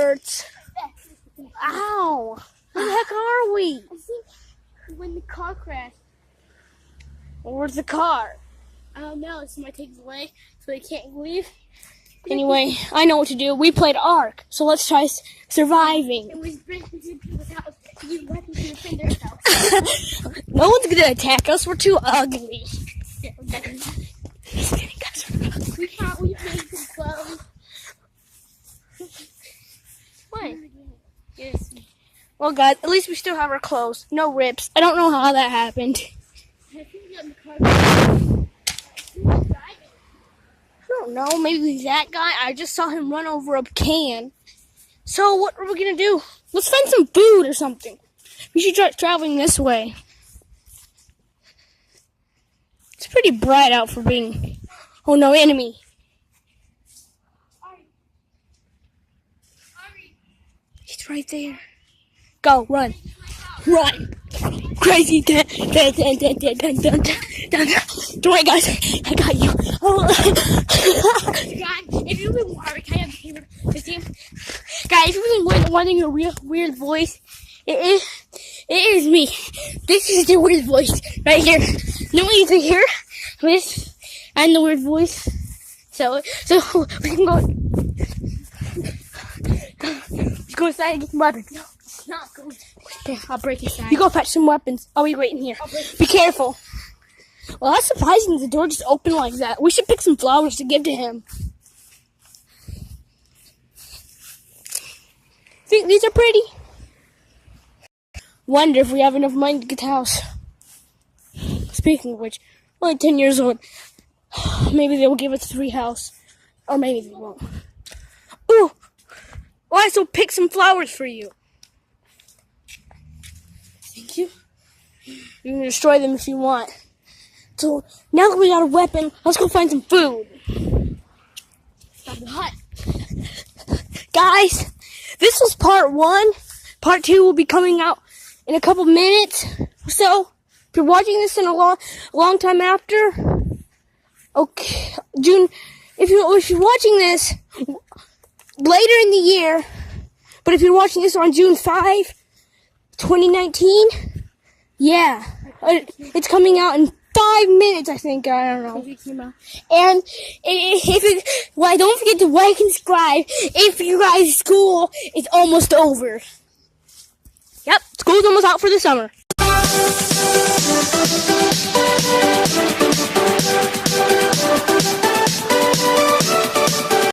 hurts. Ow! Where the heck are we? I think when the car crashed. Where's the car? I don't know. Somebody takes away so they can't leave. Anyway, I know what to do. We played Ark, so let's try surviving. And we break into people's house. You let them defend their house. No one's gonna attack us. We're too ugly. Yeah, okay. Just kidding, guys. We're ugly. We made some clothes. What? Yes. Well, guys, at least we still have our clothes. No rips. I don't know how that happened. I think we got in the car. I don't know. Maybe that guy. I just saw him run over a can. So what are we gonna do? Let's find some food or something. We should try traveling this way. It's pretty bright out for being... Oh no, enemy. He's right there. Go, run. Run. Crazy. Don't worry, guys. I got you. God, if you've been guys, if you've been wanting a real weird voice, it is me. This is the weird voice right here. No one can hear this and the weird voice. So we can go. Let's go inside and get some weapons. No, it's not going. Okay, I'll break inside. You go fetch some weapons. I'll be waiting here. Be careful. Well, that's surprising. The door just opened like that. We should pick some flowers to give to him. Think these are pretty? Wonder if we have enough money to get the house. Speaking of which, we're only 10 years old. Maybe they will give us a free house. Or maybe they won't. Ooh! Well, I still pick some flowers for you. Thank you. You can destroy them if you want. So, now that we got a weapon, let's go find some food. Stop the hut. Guys, this was part 1. Part 2 will be coming out in a couple minutes or so. If you're watching this in a long time after, okay, June, if you're watching this later in the year, but if you're watching this on June 5, 2019, yeah, it's coming out in 5 minutes, I think. I don't know. And don't forget to like and subscribe if you guys' school is almost over. Yep, school's almost out for the summer.